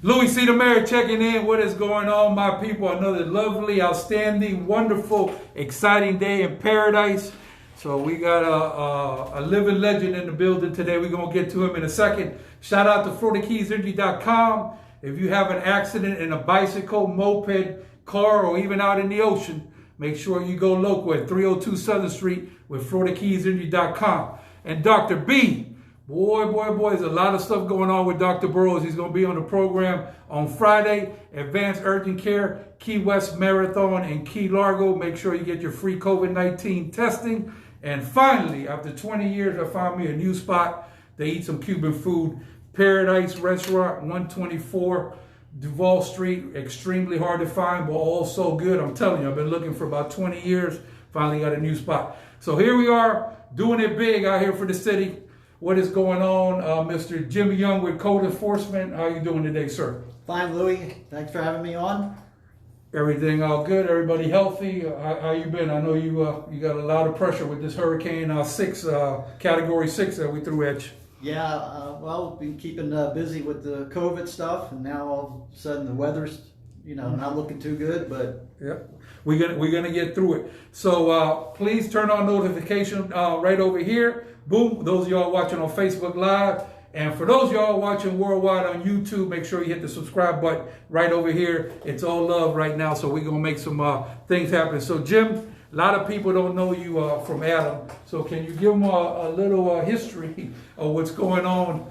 Louie C. the Mayor checking in. What is going on, my people? Another lovely, outstanding, wonderful, exciting day in paradise. So we got a living legend in the building today. We're going to get to him in a second. Shout out to FloridaKeysEnergy.com. If you have an accident in a bicycle, moped, car, or even out in the ocean, make sure you go local at 302 Southern Street with FloridaKeysEnergy.com. And Dr. B. Boy, there's a lot of stuff going on with Dr. Burrows. He's going to be on the program on Friday. Advanced Urgent Care, Key West Marathon, and Key Largo. Make sure you get your free COVID-19 testing. And finally, after 20 years, I found me a new spot to eat some Cuban food. Paradise Restaurant, 124 Duval Street. Extremely hard to find, but all so good. I'm telling you, I've been looking for about 20 years. Finally got a new spot. So here we are, doing it big out here for the city. What is going on, Mr. Jimmy Young with Code Enforcement? How you doing today, sir? Fine, Louie. Thanks for having me on. Everything all good? Everybody healthy? How you been? I know you got a lot of pressure with this Hurricane 6, Category 6 that we threw at you. Yeah, well, been keeping busy with the COVID stuff, and now all of a sudden the weather's, not looking too good, but... Yep. We're gonna get through it. So please turn on notification right over here. Boom, those of y'all watching on Facebook Live. And for those of y'all watching worldwide on YouTube, make sure you hit the subscribe button right over here. It's all love right now, so we're going to make some things happen. So, Jim, a lot of people don't know you from Adam. So can you give them a little history of what's going on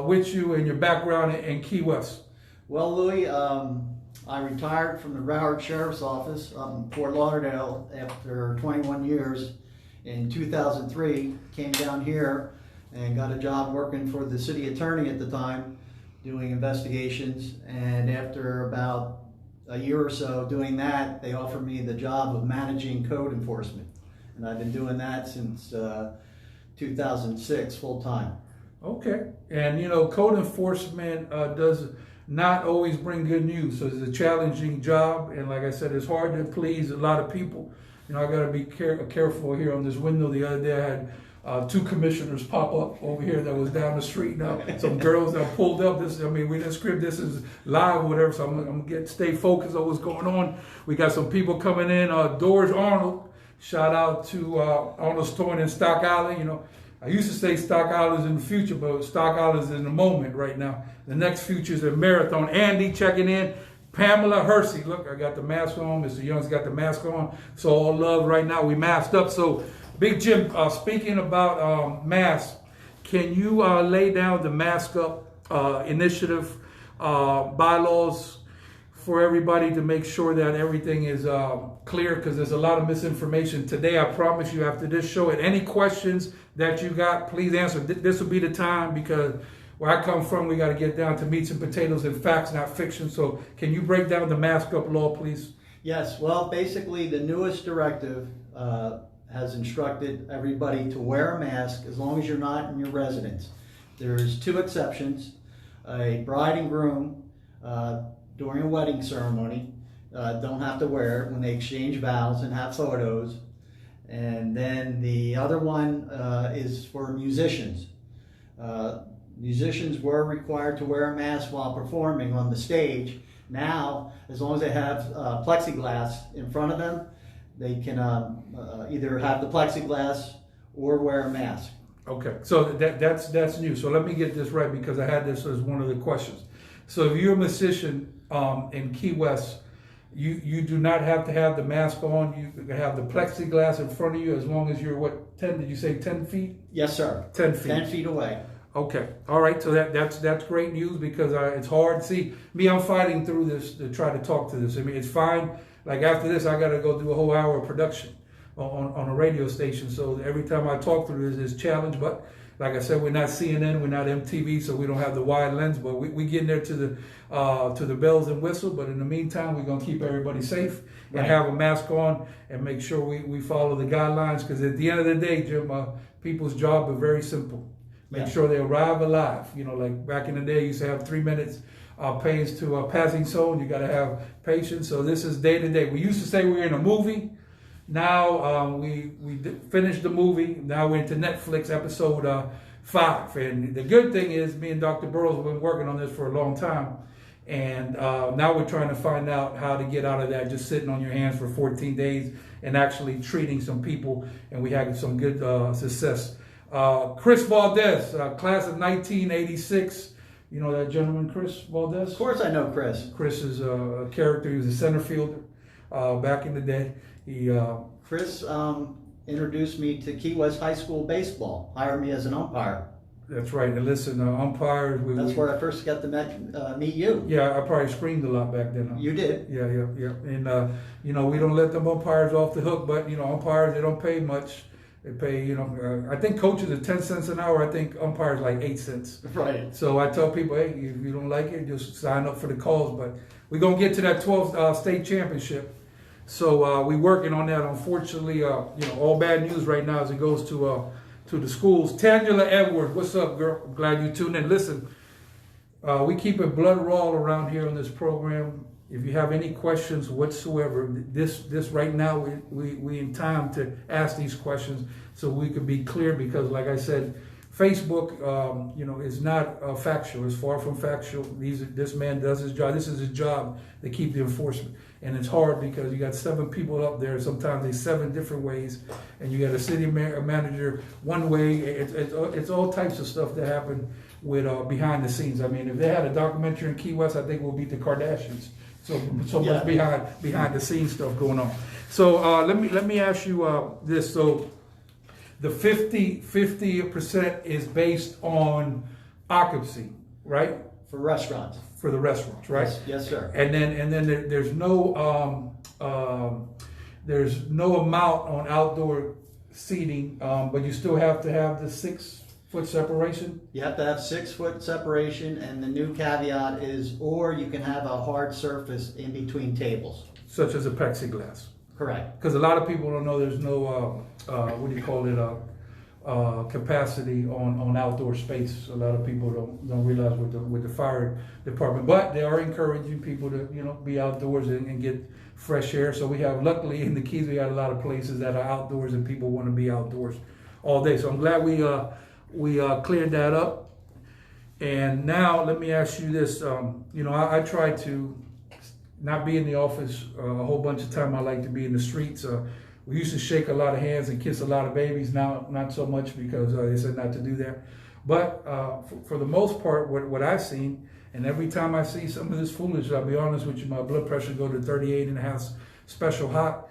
with you and your background in Key West? Well, Louie, I retired from the Broward Sheriff's Office up in Fort Lauderdale after 21 years. In 2003, came down here and got a job working for the city attorney at the time, doing investigations. And after about a year or so doing that, they offered me the job of managing code enforcement. And I've been doing that since 2006, full time. Okay. And code enforcement does not always bring good news. So it's a challenging job. And like I said, it's hard to please a lot of people. I got to be careful here on this window. The other day I had 2 commissioners pop up over here that was down the street. Now some girls that pulled up. We didn't script this is live or whatever, so I'm going to stay focused on what's going on. We got some people coming in. Doris Arnold, shout out to Arnold's Towing in Stock Island. I used to say Stock Island is in the future, but Stock Island is in the moment right now. The next future is a marathon. Andy checking in. Pamela Hersey, look, I got the mask on. Mr. Young's got the mask on. So all love right now. We masked up. So Big Jim, speaking about masks, can you lay down the mask up initiative bylaws for everybody to make sure that everything is clear? Because there's a lot of misinformation today. I promise you after this show, and any questions that you got, please answer. This will be the time, because where I come from, we got to get down to meats and potatoes and facts, not fiction. So can you break down the mask up law, please? Yes. Well, basically, the newest directive has instructed everybody to wear a mask as long as you're not in your residence. There's 2 exceptions. A bride and groom during a wedding ceremony don't have to wear it when they exchange vows and have photos. And then the other one is for musicians. Musicians were required to wear a mask while performing on the stage. Now, as long as they have plexiglass in front of them, they can either have the plexiglass or wear a mask. Okay, so that's new. So let me get this right, because I had this as one of the questions. So if you're a musician in Key West, you do not have to have the mask on. You can have the plexiglass in front of you as long as you're 10, did you say 10 feet? Yes, sir. 10 feet. 10 feet away. Okay, all right. So that's great news, because it's hard. See, I'm fighting through this to try to talk to this. It's fine. Like after this, I got to go do a whole hour of production on a radio station. So every time I talk through this, it's a challenge. But like I said, we're not CNN, we're not MTV, so we don't have the wide lens. But we get in there to the bells and whistle. But in the meantime, we're gonna keep everybody safe and have a mask on and make sure we follow the guidelines. Because at the end of the day, Jim, people's job is very simple. Make sure they arrive alive. Like back in the day, you used to have 3 minutes pains to a passing soul. You got to have patience. So this is day to day. We used to say we were in a movie. Now we finished the movie. Now we're into Netflix episode 5. And the good thing is, me and Dr. Burrows have been working on this for a long time. And now we're trying to find out how to get out of that, just sitting on your hands for 14 days and actually treating some people. And we had some good success. Chris Valdez, class of 1986. You know that gentleman, Chris Valdez? Of course I know Chris. Chris is a character. He was a center fielder back in the day. Chris introduced me to Key West High School baseball, hired me as an umpire. That's right. And listen, umpires. That's where I first got to meet you. Yeah, I probably screamed a lot back then. Huh? You did. Yeah. And, you know, we don't let them umpires off the hook, but, you know, umpires, they don't pay much. They pay, you know, I think coaches are 10 cents an hour. I think umpires like 8 cents. Right. So I tell people, hey, if you don't like it, just sign up for the calls. But we're going to get to that 12th state championship. So we're working on that. Unfortunately, you know, all bad news right now as it goes to the schools. Tangela Edwards, what's up, girl? I'm glad you tuned in. Listen, we keep it blood raw around here on this program. If you have any questions whatsoever, this right now we in time to ask these questions so we could be clear, because like I said, Facebook, you know, is not factual. It's far from factual. This man does his job. This is his job to keep the enforcement. And it's hard because you got 7 people up there. Sometimes they 7 different ways, and you got a city manager one way. It's all types of stuff that happen with behind the scenes. I mean, if they had a documentary in Key West, I think we'll beat the Kardashians. So much behind the scenes stuff going on. So let me ask you this. So the 50% is based on occupancy, right? For restaurants. For the restaurants, right? Yes, sir. And then there's no amount on outdoor seating, but you still have to have the 6-foot separation. You have to have 6-foot separation, and the new caveat is, or you can have a hard surface in between tables. Such as a plexiglass. Correct. Because a lot of people don't know there's no what do you call it? Capacity on outdoor space. A lot of people don't realize with the fire department, but they are encouraging people to, you know, be outdoors and get fresh air. So we have, luckily in the Keys, we got a lot of places that are outdoors and people want to be outdoors all day. So I'm glad we cleared that up. And now let me ask you this. You know, I try to not be in the office a whole bunch of time. I like to be in the streets. We used to shake a lot of hands and kiss a lot of babies. Now, not so much, because they said not to do that. But for the most part, what I've seen, and every time I see some of this foolishness, I'll be honest with you, my blood pressure go to 38.5 special hot.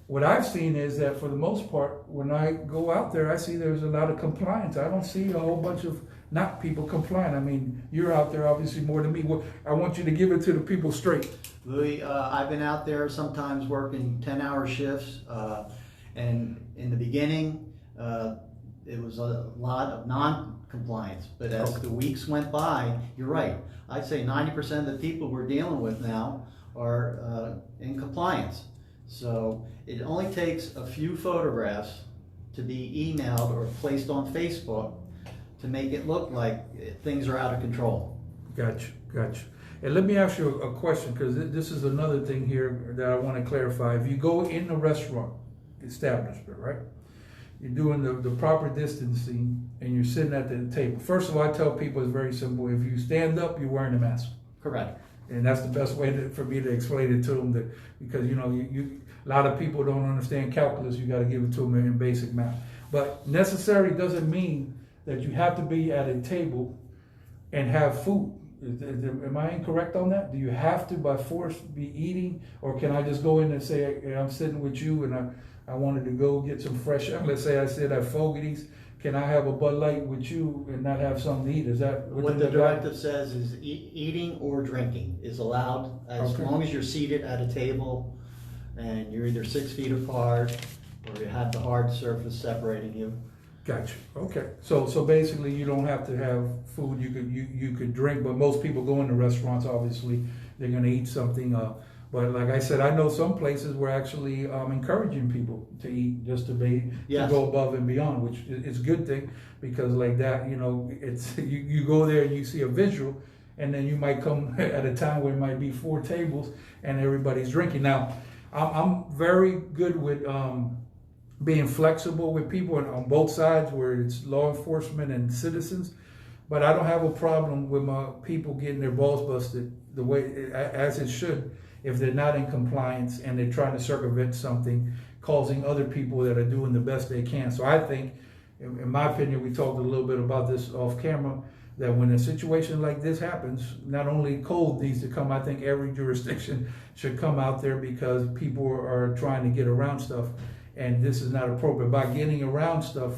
What I've seen is that for the most part, when I go out there, I see there's a lot of compliance. I don't see a whole bunch of not people complying. I mean, you're out there obviously more than me. I want you to give it to the people straight. Louie, I've been out there sometimes working 10-hour shifts, and in the beginning, it was a lot of non-compliance. But as the weeks went by, you're right. I'd say 90% of the people we're dealing with now are in compliance. So it only takes a few photographs to be emailed or placed on Facebook to make it look like things are out of control. Gotcha. And let me ask you a question, because this is another thing here that I want to clarify. If you go in the restaurant establishment, right, you're doing the proper distancing and you're sitting at the table. First of all, I tell people it's very simple. If you stand up, you're wearing a mask. Correct. And that's the best way for me to explain it to them, because you know, a lot of people don't understand calculus. You got to give it to them in basic math. But necessary doesn't mean that you have to be at a table and have food. Am I incorrect on that? Do you have to by force be eating, or can I just go in and say, hey, I'm sitting with you and I wanted to go get some fresh air? Let's say I said I have Fogarty's. Can I have a Bud Light with you and not have something to eat? Is that what the directive says? Is eating or drinking is allowed as long as you're seated at a table and you're either 6 feet apart or you have the hard surface separating you. Gotcha. Okay. So basically, you don't have to have food. You could drink, but most people go into restaurants. Obviously, they're going to eat something. But like I said, I know some places we're actually encouraging people to eat, just to go above and beyond, which is a good thing, because like that, you know, it's you go there and you see a visual, and then you might come at a time where it might be 4 tables and everybody's drinking. Now, I'm very good with being flexible with people on both sides, where it's law enforcement and citizens. But I don't have a problem with my people getting their balls busted the way as it should if they're not in compliance and they're trying to circumvent something, causing other people that are doing the best they can. So I think, in my opinion, we talked a little bit about this off camera, that when a situation like this happens, not only code needs to come, I think every jurisdiction should come out there because people are trying to get around stuff, and this is not appropriate. By getting around stuff,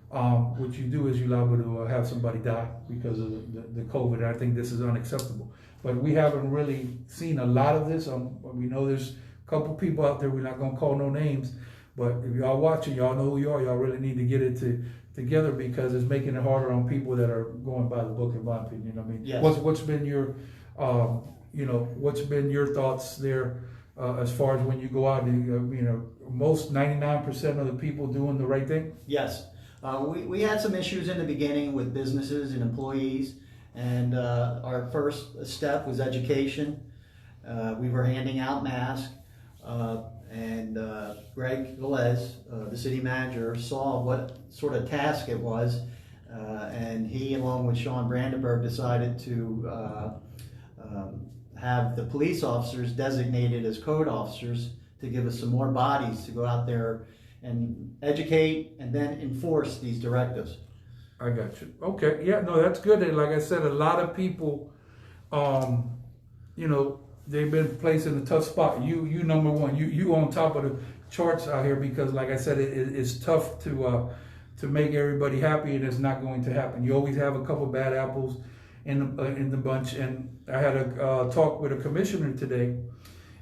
what you do is you're liable to have somebody die because of the COVID. I think this is unacceptable. But we haven't really seen a lot of this. We know there's a couple people out there, we're not gonna call no names, but if y'all watching, y'all know who you are. Y'all really need to get it together because it's making it harder on people that are going by the book, in my opinion. I mean, yes. What's been your, what's been your thoughts there as far as when you go out? Most 99% of the people doing the right thing. Yes, we had some issues in the beginning with businesses and employees, and our first step was education. We were handing out masks. And Greg Velez, the city manager, saw what sort of task it was, and he, along with Sean Brandenburg, decided to have the police officers designated as code officers to give us some more bodies to go out there and educate and then enforce these directives. I got you. Okay, yeah, no, that's good. And like I said, a lot of people, they've been placed in a tough spot. You number one. You on top of the charts out here because, like I said, it's tough to make everybody happy, and it's not going to happen. You always have a couple bad apples in the bunch. And I had a talk with a commissioner today,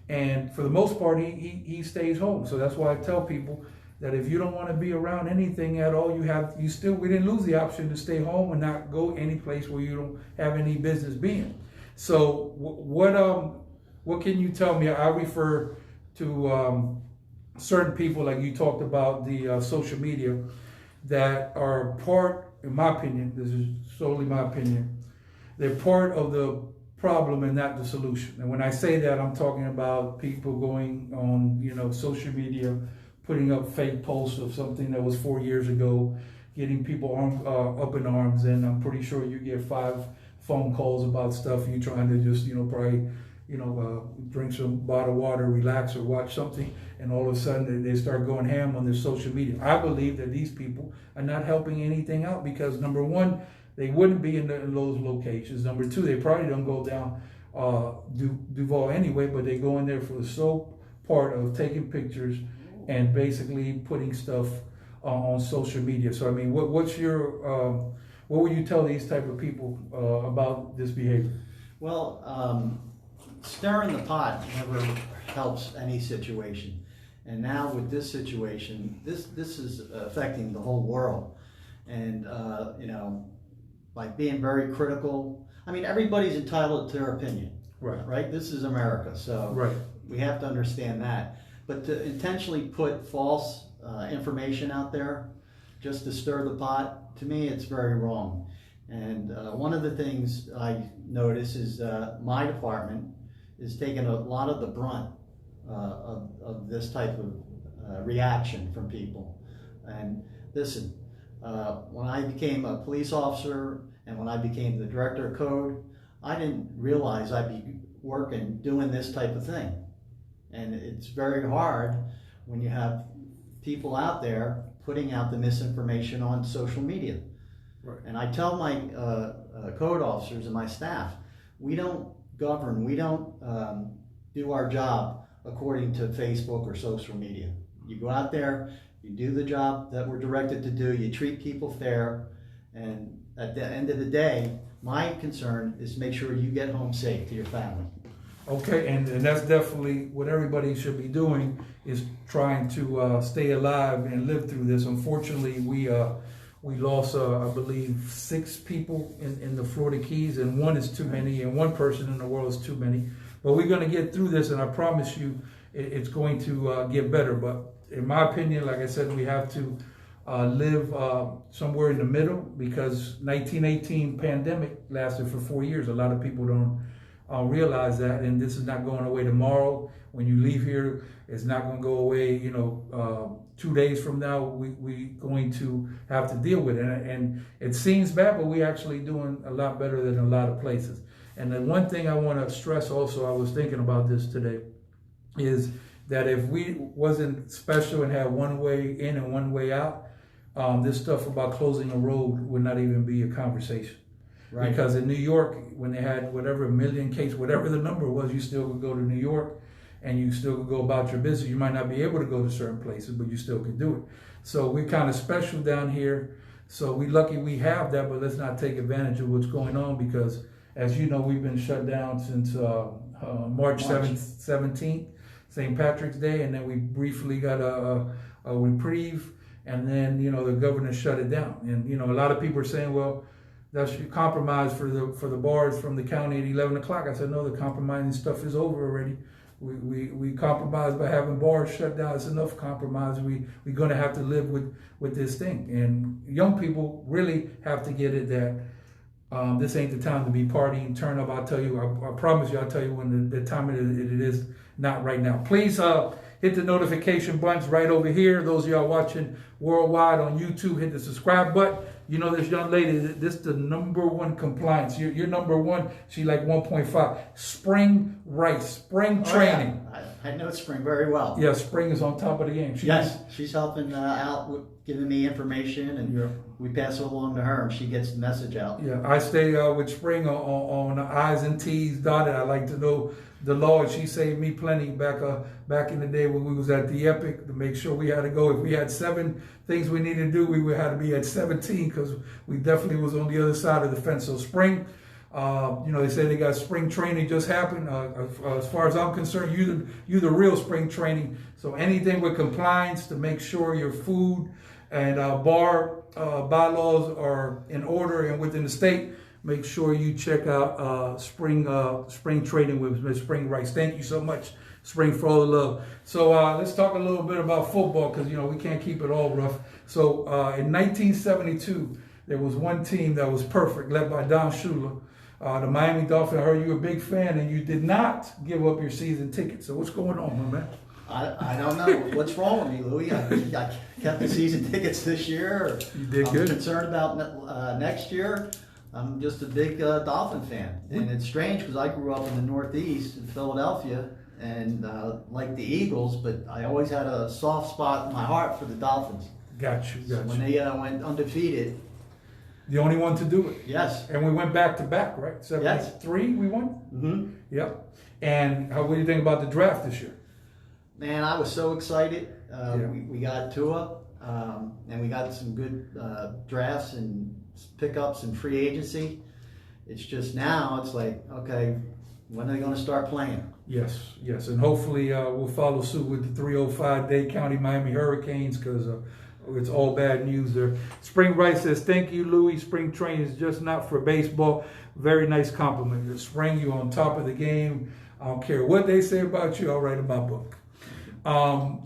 and for the most part, he stays home. So that's why I tell people that if you don't want to be around anything at all, we didn't lose the option to stay home and not go any place where you don't have any business being. So what can you tell me? I refer to certain people, like you talked about the social media, that are part, in my opinion, this is solely my opinion, they're part of the problem and not the solution. And when I say that, I'm talking about people going on, social media, putting up fake posts of something that was 4 years ago, getting people up in arms, and I'm pretty sure you get 5 phone calls about stuff you trying to just, probably, drink some bottled water, relax, or watch something, and all of a sudden they start going ham on their social media. I believe that these people are not helping anything out because, number one, they wouldn't be in those locations. Number two, they probably don't go down Duval anyway, but they go in there for the sole part of taking pictures and basically putting stuff on social media. So, I mean, what would you tell these type of people about this behavior? Well, stirring the pot never helps any situation. And now with this situation, this is affecting the whole world. And, by being very critical, I mean, everybody's entitled to their opinion. Right? This is America, so we have to understand that. But to intentionally put false information out there just to stir the pot, to me, it's very wrong. And one of the things I notice is my department is taking a lot of the brunt of this type of reaction from people. And listen, when I became a police officer and when I became the director of code, I didn't realize I'd be doing this type of thing. And it's very hard when you have people out there putting out the misinformation on social media. And I tell my code officers and my staff, we don't govern, we don't do our job according to Facebook or social media. You go out there, you do the job that we're directed to do, you treat people fair, and at the end of the day, my concern is make sure you get home safe to your family. Okay, and that's definitely what everybody should be doing, is trying to stay alive and live through this. Unfortunately, we lost, I believe, 6 people in the Florida Keys, and 1 is too many, and 1 person in the world is too many. But we're going to get through this, and I promise you it's going to get better. But in my opinion, like I said, we have to live somewhere in the middle, because 1918 pandemic lasted for 4 years. A lot of people don't realize that, and this is not going away tomorrow. When you leave here, it's not going to go away, 2 days from now, we going to have to deal with it. And it seems bad, but we actually doing a lot better than a lot of places. And the one thing I want to stress also, I was thinking about this today, is that if we wasn't special and had one way in and one way out, this stuff about closing a road would not even be a conversation. Right. Because in New York, when they had whatever, 1 million cases, whatever the number was, you still could go to New York and you still could go about your business. You might not be able to go to certain places, but you still could do it. So we're kind of special down here. So we're lucky we have that, but let's not take advantage of what's going on, because as you know, we've been shut down since March 17th, St. Patrick's Day, and then we briefly got a reprieve, and then, you know, the governor shut it down. And, you know, a lot of people are saying, well, that's compromise for the bars from the county at 11 o'clock. I said, no, the compromising stuff is over already. We compromised by having bars shut down. It's enough compromise. We're going to have to live with this thing. And young people really have to get it that this ain't the time to be partying, turn up. I'll tell you, I promise you, I'll tell you when the time it is, not right now. Please hit the notification buttons right over here. Those of y'all watching worldwide on YouTube, hit the subscribe button. You know this young lady, this is the #1 compliance. You're #1. She like 1.5. Spring rice, spring training. Yeah. I know Spring very well. Yeah, Spring is on top of the game. She's helping out with giving me information, and we pass it along to her, and she gets the message out. Yeah, I stay with Spring on the I's and T's dotted. I like to know the law, and she saved me plenty back in the day when we was at the Epic, to make sure we had to go. If we had 7 things we needed to do, we would have to be at 17, because we definitely was on the other side of the fence. So Spring, you know, they say they got spring training just happened. As far as I'm concerned, you the real spring training. So anything with compliance to make sure your food and bar bylaws are in order and within the state, make sure you check out spring training with Ms. Spring Rice. Thank you so much, Spring, for all the love. So let's talk a little bit about football, because, you know, we can't keep it all rough. So in 1972, there was one team that was perfect, led by Don Shula. The Miami Dolphins. I heard you were a big fan, and you did not give up your season ticket. So what's going on, my man? I don't know. What's wrong with me, Louie? I kept the season tickets this year. You did good. I'm concerned about next year. I'm just a big Dolphin fan. And it's strange, because I grew up in the Northeast in Philadelphia, and like the Eagles, but I always had a soft spot in my heart for the Dolphins. Got you. So when they went undefeated. The only one to do it. Yes. And we went back to back, right? 73 we won? Mm-hmm. Yep. And what do you think about the draft this year? Man, I was so excited. We got Tua, and we got some good drafts and pickups and free agency. It's just now, it's like, okay, when are they going to start playing? Yes. And hopefully we'll follow suit with the 305 Dade County Miami Hurricanes, because it's all bad news there. Spring Rice says, thank you, Louie. Spring training is just not for baseball. Very nice compliment. Spring, you're on top of the game. I don't care what they say about you. I'll write in my book.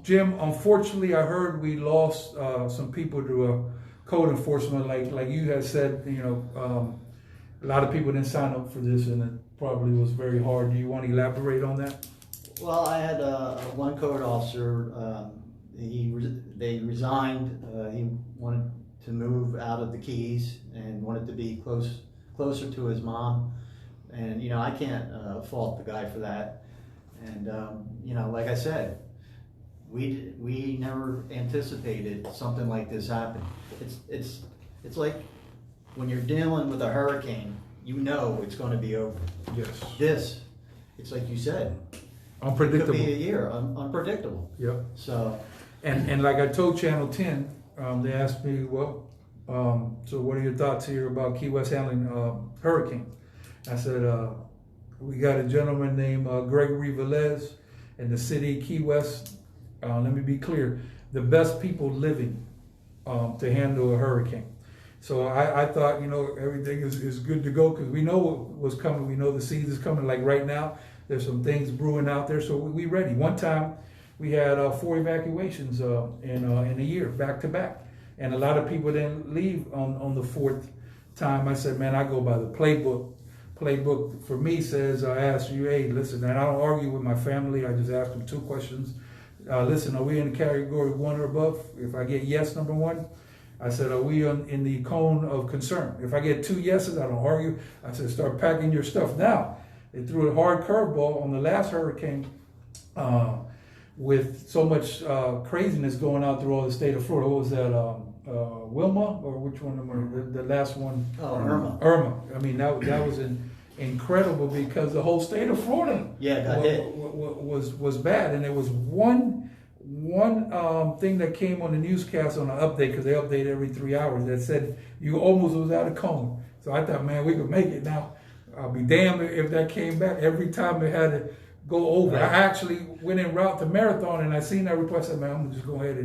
Jim, unfortunately, I heard we lost some people to code enforcement. Like you had said, you know, a lot of people didn't sign up for this, and it probably was very hard. Do you want to elaborate on that? Well, I had one code officer. They resigned. He wanted to move out of the Keys and wanted to be closer to his mom. And, you know, I can't fault the guy for that. And, you know, like I said, we never anticipated something like this happen. It's like when you're dealing with a hurricane, you know it's going to be over. Yes. It's like you said, unpredictable. It could be a year, unpredictable. Yep. So. And like I told Channel 10, they asked me, well, so what are your thoughts here about Key West handling hurricane? I said, we got a gentleman named Gregory Velez in the city of Key West. Let me be clear, the best people living to handle a hurricane. So I thought, you know, everything is good to go, because we know what was coming. We know the season's coming. Like right now, there's some things brewing out there, so we ready. One time, we had 4 evacuations in a year, back to back. And a lot of people didn't leave on the 4th time. I said, man, I go by the playbook. Playbook for me says, I ask you, hey, listen, and I don't argue with my family. I just ask them 2 questions. listen, are we in the category 1 or above? If I get yes, number 1, I said, are we in the cone of concern? If I get 2 yeses, I don't argue. I said, start packing your stuff. Now, they threw a hard curveball on the last hurricane with so much craziness going out through all the state of Florida. What was that, Wilma? Or which one? The last one? Oh, Irma. Irma. I mean, that was incredible because the whole state of Florida got hit. Was bad. And there was one thing that came on the newscast on an update, because they update every 3 hours, that said you almost was out of cone. So I thought, man, we could make it. Now, I'll be damned if that came back. Every time it had to go over. Right. I actually went en route to Marathon, and I seen that report. I said, man, I'm going to just go ahead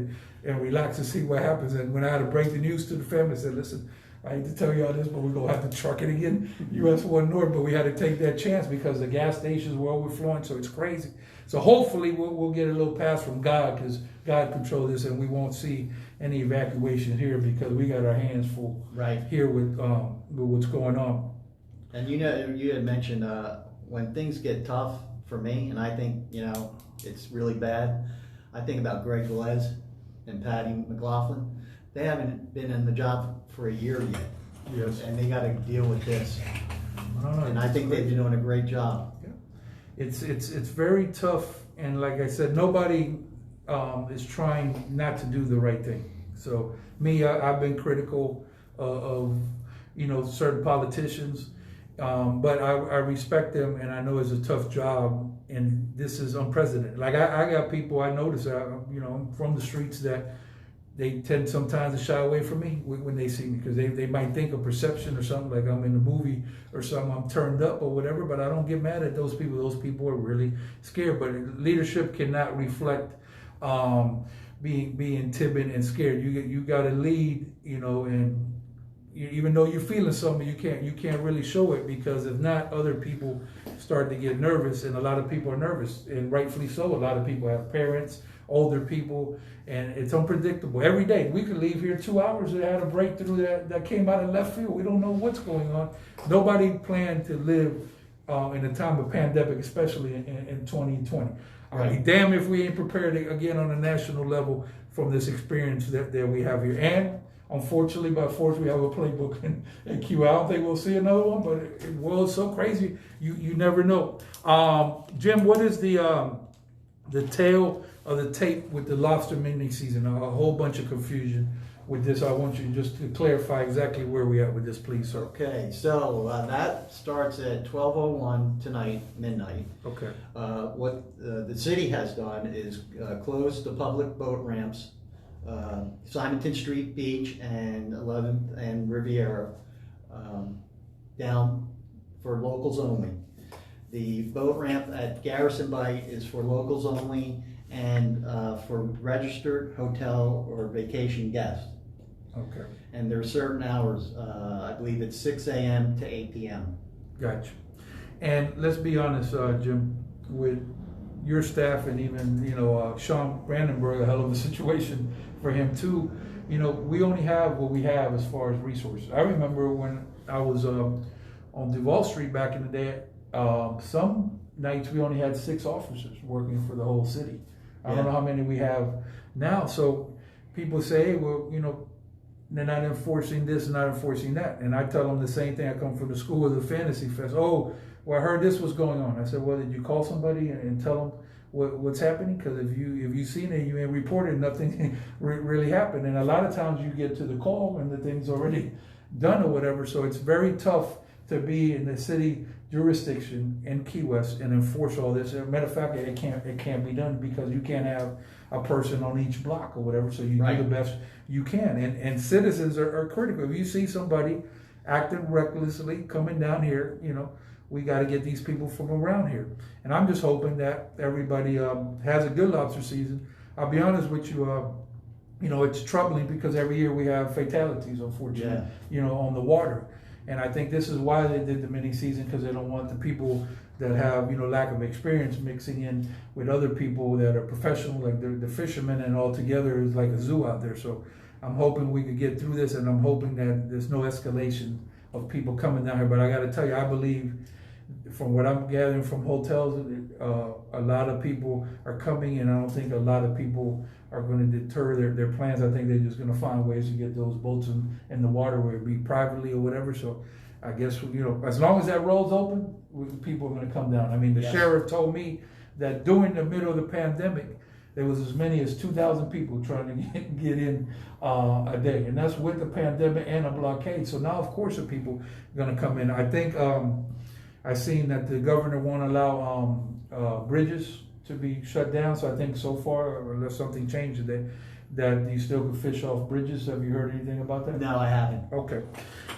and relax and see what happens. And when I had to break the news to the family, I said, listen, I hate to tell y'all this, but we're going to have to truck it again, US 1 North. But we had to take that chance because the gas stations were overflowing, so it's crazy. So hopefully we'll get a little pass from God, because God controls this, and we won't see any evacuation here because we got our hands full here with what's going on. And you had mentioned when things get tough for me, and I think it's really bad. I think about Greg Velez and Patty McLaughlin. They haven't been in the job for a year yet. Yes. And they got to deal with this. And I think they've been doing a great job. It's very tough, and like I said, nobody is trying not to do the right thing. So me, I've been critical of certain politicians, but I respect them, and I know it's a tough job, and this is unprecedented. Like I got people I notice, I'm from the streets, that they tend sometimes to shy away from me when they see me, because they might think of perception or something, like I'm in a movie or something, I'm turned up or whatever, but I don't get mad at those people. Those people are really scared. But leadership cannot reflect being timid and scared. You got to lead, and even though you're feeling something, you can't really show it, because if not, other people start to get nervous, and a lot of people are nervous, and rightfully so. A lot of people have parents, older people, and it's unpredictable. Every day we could leave here 2 hours and had a breakthrough that came out of left field. We don't know what's going on. Nobody planned to live in a time of pandemic, especially in 2020. I'll be damned if we ain't prepared again on a national level from this experience that we have here. And unfortunately, by force, we have a playbook in Q. I don't think we'll see another one, but the world's so crazy, you never know. Jim, what is the tale of the tape with the Lobster mini season? A whole bunch of confusion with this. I want you just to clarify exactly where we at with this, please, sir. Okay, so that starts at 12:01 tonight, midnight. Okay. What the city has done is close the public boat ramps, Simonton Street Beach and 11th and Riviera, down for locals only. The boat ramp at Garrison Bight is for locals only, and for registered hotel or vacation guests. Okay. And there are certain hours, I believe it's 6 a.m. to 8 p.m. Gotcha. And let's be honest, Jim, with your staff and even, Sean Brandenburg, a hell of a situation for him too. We only have what we have as far as resources. I remember when I was on Duval Street back in the day, some nights we only had 6 officers working for the whole city. I don't know how many we have now. So people say, hey, well, they're not enforcing this and not enforcing that. And I tell them the same thing. I come from the school of the Fantasy Fest. Oh, well, I heard this was going on. I said, well, did you call somebody and tell them what's happening? Because if you seen it, you ain't reported, nothing really happened. And a lot of times you get to the call and the thing's already done or whatever. So it's very tough to be in the city jurisdiction in Key West and enforce all this. As a matter of fact, it can't be done because you can't have a person on each block or whatever. So you do the best you can. And citizens are critical. If you see somebody acting recklessly coming down here, we got to get these people from around here. And I'm just hoping that everybody has a good lobster season. I'll be honest with you, it's troubling because every year we have fatalities, unfortunately, on the water. And I think this is why they did the mini season, because they don't want the people that have, lack of experience mixing in with other people that are professional, like the fishermen, and all together is like a zoo out there. So I'm hoping we could get through this, and I'm hoping that there's no escalation of people coming down here. But I got to tell you, I believe from what I'm gathering from hotels, a lot of people are coming, and I don't think a lot of people are going to deter their plans. I think they're just going to find ways to get those boats in the water, whether it be privately or whatever. So I guess, as long as that road's open, people are going to come down. I mean, the sheriff told me that during the middle of the pandemic, there was as many as 2,000 people trying to get in a day. And that's with the pandemic and a blockade. So now, of course, the people are going to come in. I think I seen that the governor won't allow bridges to be shut down. So I think so far, unless something changes, that you still can fish off bridges. Have you heard anything about that? No, I haven't. Okay.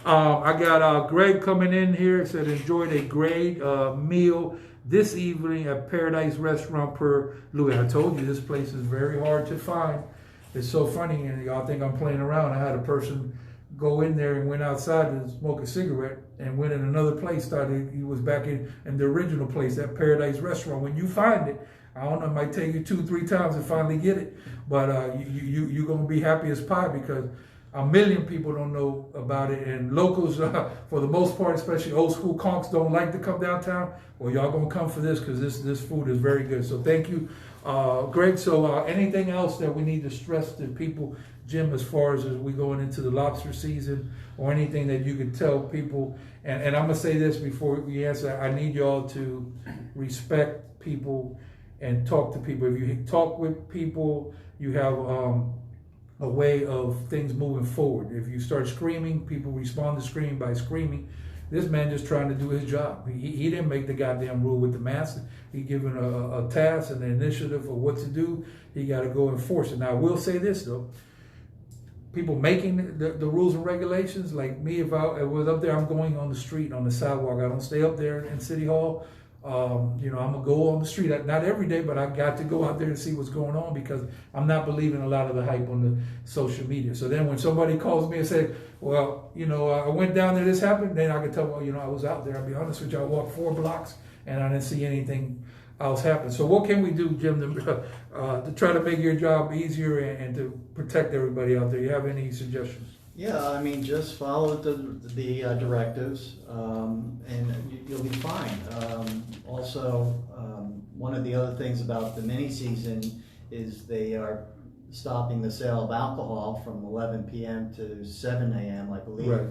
I got Greg coming in here. Said enjoyed a great meal this evening at Paradise Restaurant per Louie. I told you this place is very hard to find. It's so funny, and y'all think I'm playing around. I had a person go in there and went outside to smoke a cigarette and went in another place. He was back in the original place, that Paradise Restaurant. When you find it, I don't know, it might take you 2-3 times to finally get it, but you're going to be happy as pie, because a million people don't know about it, and locals, for the most part, especially old school conks, don't like to come downtown. Well, y'all gonna come for this, because this food is very good. So thank you, Greg. So anything else that we need to stress to people, Jim, as far as we going into the lobster season, or anything that you could tell people? And I'm gonna say this before we answer. I need y'all to respect people and talk to people. If you talk with people, you have a way of things moving forward. If you start screaming, people respond to screaming by screaming. This man just trying to do his job. He didn't make the goddamn rule with the master. He given a task and an initiative of what to do. He got to go enforce it. Now, I will say this though. People making the rules and regulations, like me, if I was up there, I'm going on the street, on the sidewalk. I don't stay up there in City Hall. I'm gonna go on the street, not every day, but I got to go out there and see what's going on, because I'm not believing a lot of the hype on the social media. So then when somebody calls me and say, well, I went down there, this happened, then I can tell, well, I was out there. I'll be honest with you, I walked 4 blocks and I didn't see anything else happen. So what can we do, Jim, to try to make your job easier and to protect everybody out there? You have any suggestions? Yeah, I mean, just follow the directives, and you'll be fine. Also, one of the other things about the mini season is they are stopping the sale of alcohol from 11 p.m. to 7 a.m., I believe. Right.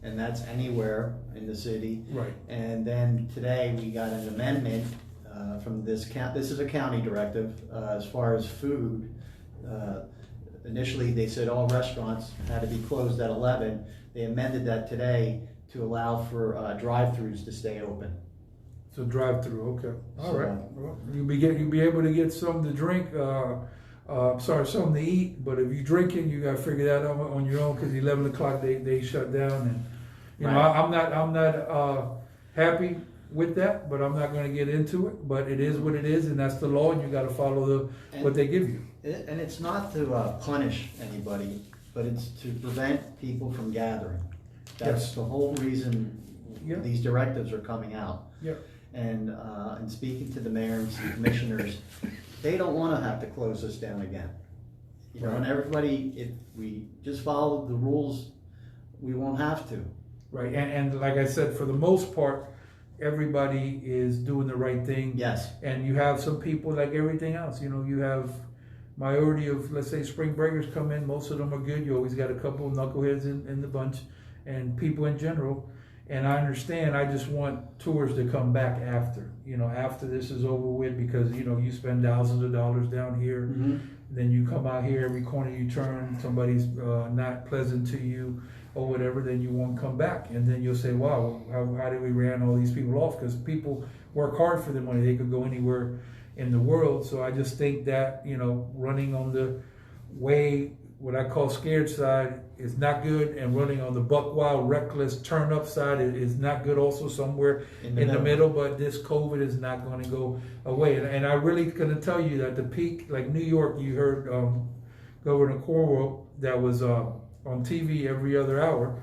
And that's anywhere in the city. Right. And then today we got an amendment from this is a county directive as far as food. Initially, they said all restaurants had to be closed at 11. They amended that today to allow for drive-throughs to stay open. So drive-through, okay. All right. Well, you'll be able to get something to drink. Something to eat. But if you're drinking, you got to figure that out on your own, because 11 o'clock they shut down. And I'm not happy with that, but I'm not going to get into it. But it is what it is, and that's the law, and you got to follow what they give you. And it's not to punish anybody, but it's to prevent people from gathering. That's the whole reason these directives are coming out. And speaking to the mayor and some commissioners, they don't want to have to close us down again. And everybody, if we just follow the rules, we won't have to. Right, and like I said, for the most part, everybody is doing the right thing. Yes. And you have some people, like everything else, you have majority of, let's say, spring breakers come in. Most of them are good. You always got a couple of knuckleheads in the bunch, and people in general. And I understand. I just want tours to come back after, after this is over with, because, you spend thousands of dollars down here. Mm-hmm. Then you come out here, every corner you turn, somebody's not pleasant to you or whatever, then you won't come back. And then you'll say, wow, how did we ran all these people off? Because people work hard for their money. They could go anywhere in the world. So I just think that, running on the way, what I call scared side, is not good, and running on the buck wild, reckless, turn up side is not good also, somewhere in the middle. But this COVID is not going to go away. And I really going to tell you that the peak, like New York, you heard Governor Cuomo that was on TV every other hour,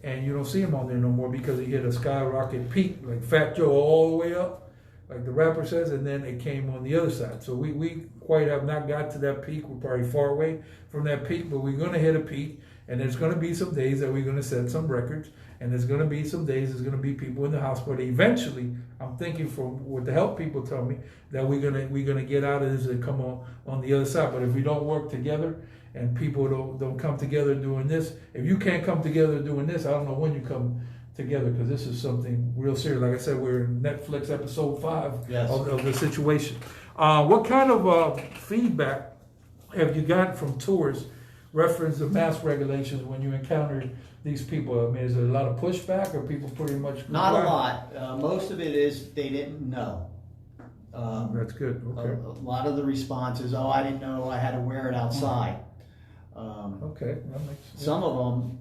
and you don't see him on there no more, because he hit a skyrocket peak, like Fat Joe, all the way up, like the rapper says, and then it came on the other side. So we quite have not got to that peak. We're probably far away from that peak, but we're going to hit a peak, and there's going to be some days that we're going to set some records, And there's going to be some days, there's going to be people in the house, but eventually, I'm thinking from what the health people tell me, that we're gonna get out of this and come on the other side. But if we don't work together and people don't come together doing this, if you can't come together doing this, I don't know when you come together, because this is something real serious. Like I said, we're in Netflix episode 5 Yes. of the situation. What kind of feedback have you gotten from tourists reference to mask regulations when you encounter these people? I mean, is there a lot of pushback, or people pretty much Not a comply? lot. Most of it is they didn't know. That's good. Okay. A lot of the responses, oh, I didn't know I had to wear it outside. Okay, that makes sense. Some of them,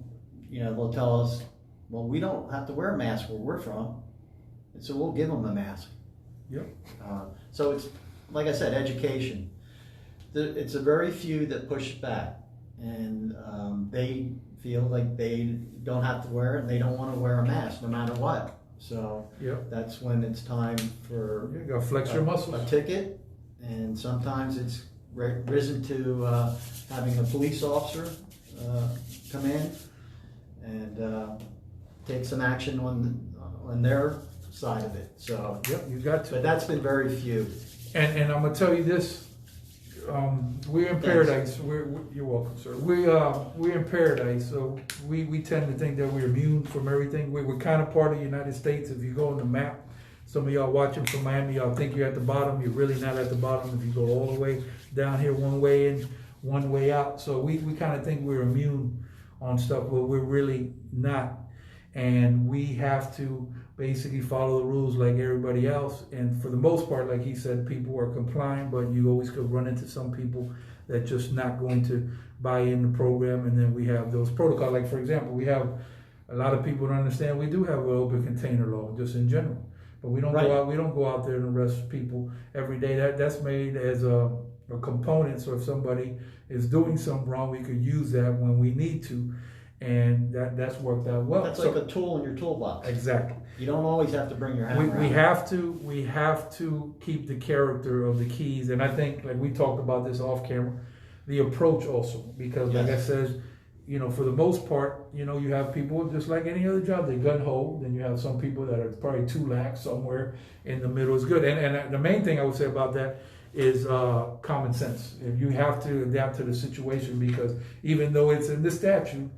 they'll tell us, well, we don't have to wear a mask where we're from, and so we'll give them a mask. Yep. So it's, like I said, education. It's a very few that push back, and they feel like they don't have to wear it, and they don't want to wear a mask no matter what. So Yep. that's when it's time for You gotta flex your muscles. a ticket, and sometimes it's risen to having a police officer come in and take some action on their side of it. So, Yep, you got to. but that's been very few. And I'm gonna tell you this. We're in paradise. You're welcome, sir. We're in paradise, so we tend to think that we're immune from everything. We're kind of part of the United States. If you go on the map, some of y'all watching from Miami, y'all think you're at the bottom. You're really not at the bottom. If you go all the way down here, one way in, one way out. So we kind of think we're immune on stuff, but we're really not. And we have to basically follow the rules like everybody else. And for the most part, like he said, people are complying, but you always could run into some people that just not going to buy in the program. And then we have those protocols. Like, for example, we have a lot of people don't understand we do have an open container law just in general. But we don't Right. go out. We don't go out there and arrest people every day. That's made as a component. So if somebody is doing something wrong, we could use that when we need to, and that's worked out well. That's So- like a tool in your toolbox. exactly. You don't always have to bring your hammer We out. have to keep the character of the keys, and I think like we talked about this off camera, the approach also, because like I Yes. said, for the most part, you have people just like any other job, they gun ho. Then you have some people that are probably too lax. Somewhere in the middle is good. And the main thing I would say about that is common sense. If you have to adapt to the situation, because even though it's in the statute,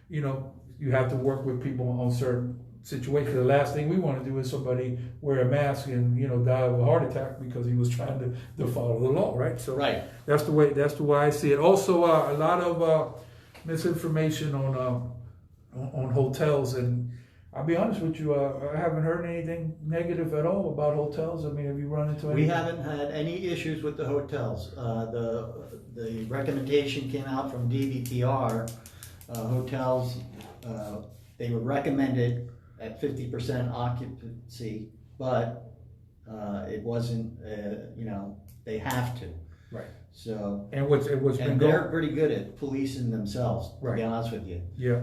you have to work with people on certain situations. The last thing we want to do is somebody wear a mask and die of a heart attack because he was trying to follow the law, right? So Right. that's the way I see it. Also, a lot of misinformation on hotels, and I'll be honest with you, I haven't heard anything negative at all about hotels. I mean, have you run into anything? We haven't had any issues with the hotels. The recommendation came out from DVTR. Hotels, they were recommended at 50% occupancy, but it wasn't, they have to. Right. So, And what's been and going? they're pretty good at policing themselves, to Right. be honest with you. Yeah.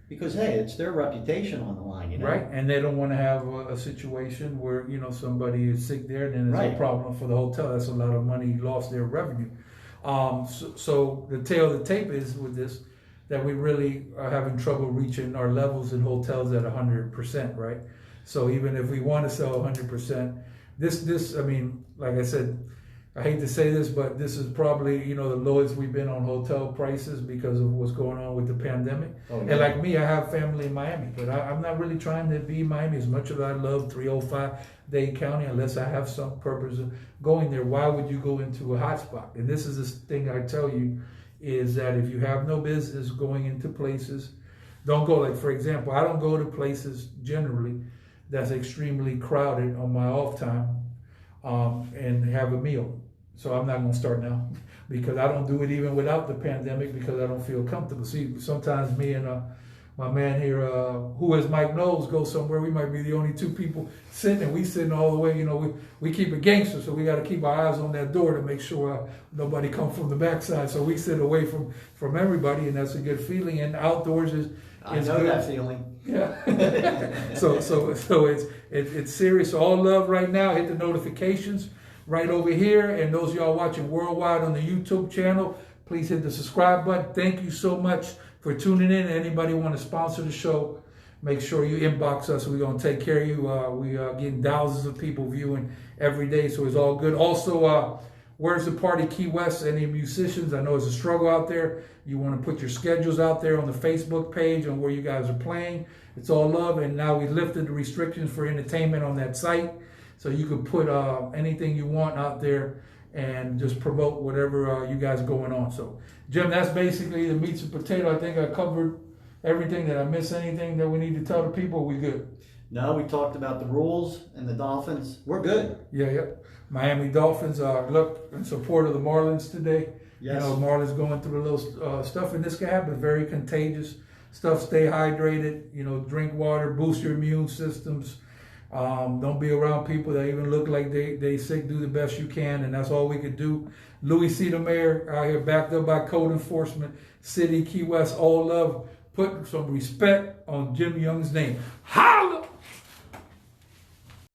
Because, hey, it's their reputation on the line, Right, and they don't want to have a situation where somebody is sick there, then it's a Right. problem for the hotel. That's a lot of money lost their revenue. So the tail of the tape is with this that we really are having trouble reaching our levels in hotels at 100%, right? So even if we want to sell 100%, this I mean, like I said, I hate to say this, but this is probably the lowest we've been on hotel prices because of what's going on with the pandemic. Oh, yeah. And like me, I have family in Miami, but I'm not really trying to be in Miami as much as I love 305 Dade County, unless I have some purpose of going there. Why would you go into a hotspot? And this is the thing I tell you, is that if you have no business going into places, don't go. Like, for example, I don't go to places generally that's extremely crowded on my off time and have a meal. So I'm not going to start now because I don't do it even without the pandemic because I don't feel comfortable. See, sometimes me and my man here, who is Mike Knowles, go somewhere. We might be the only two people sitting, and we sitting all the way. We keep it gangster, so we got to keep our eyes on that door to make sure nobody comes from the backside. So we sit away from everybody, and that's a good feeling. And outdoors is I know good. that feeling. Yeah. so it's serious. So all love right now. Hit the notifications right over here. And those of y'all watching worldwide on the YouTube channel, please hit the subscribe button. Thank you so much for tuning in. Anybody want to sponsor the show, make sure you inbox us. We're going to take care of you. We are getting thousands of people viewing every day, so it's all good. Also, Where's the Party Key West? Any musicians? I know it's a struggle out there. You want to put your schedules out there on the Facebook page on where you guys are playing. It's all love. And now we lifted the restrictions for entertainment on that site. So you can put anything you want out there and just promote whatever you guys are going on. So, Jim, that's basically the meats and potato. I think I covered everything. Did I miss anything that we need to tell the people? We good? No, we talked about the rules and the Dolphins. We're good. Yeah. Miami Dolphins look in support of the Marlins today. Yes. You know, Marlins going through a little stuff, and this can happen. Very contagious stuff. Stay hydrated. You know, drink water, boost your immune systems. Don't be around people that even look like they sick. Do the best you can, and that's all we could do. Louie C. the mayor out here, backed up by code enforcement, city, Key West, all love. Put some respect on Jim Young's name. Holla!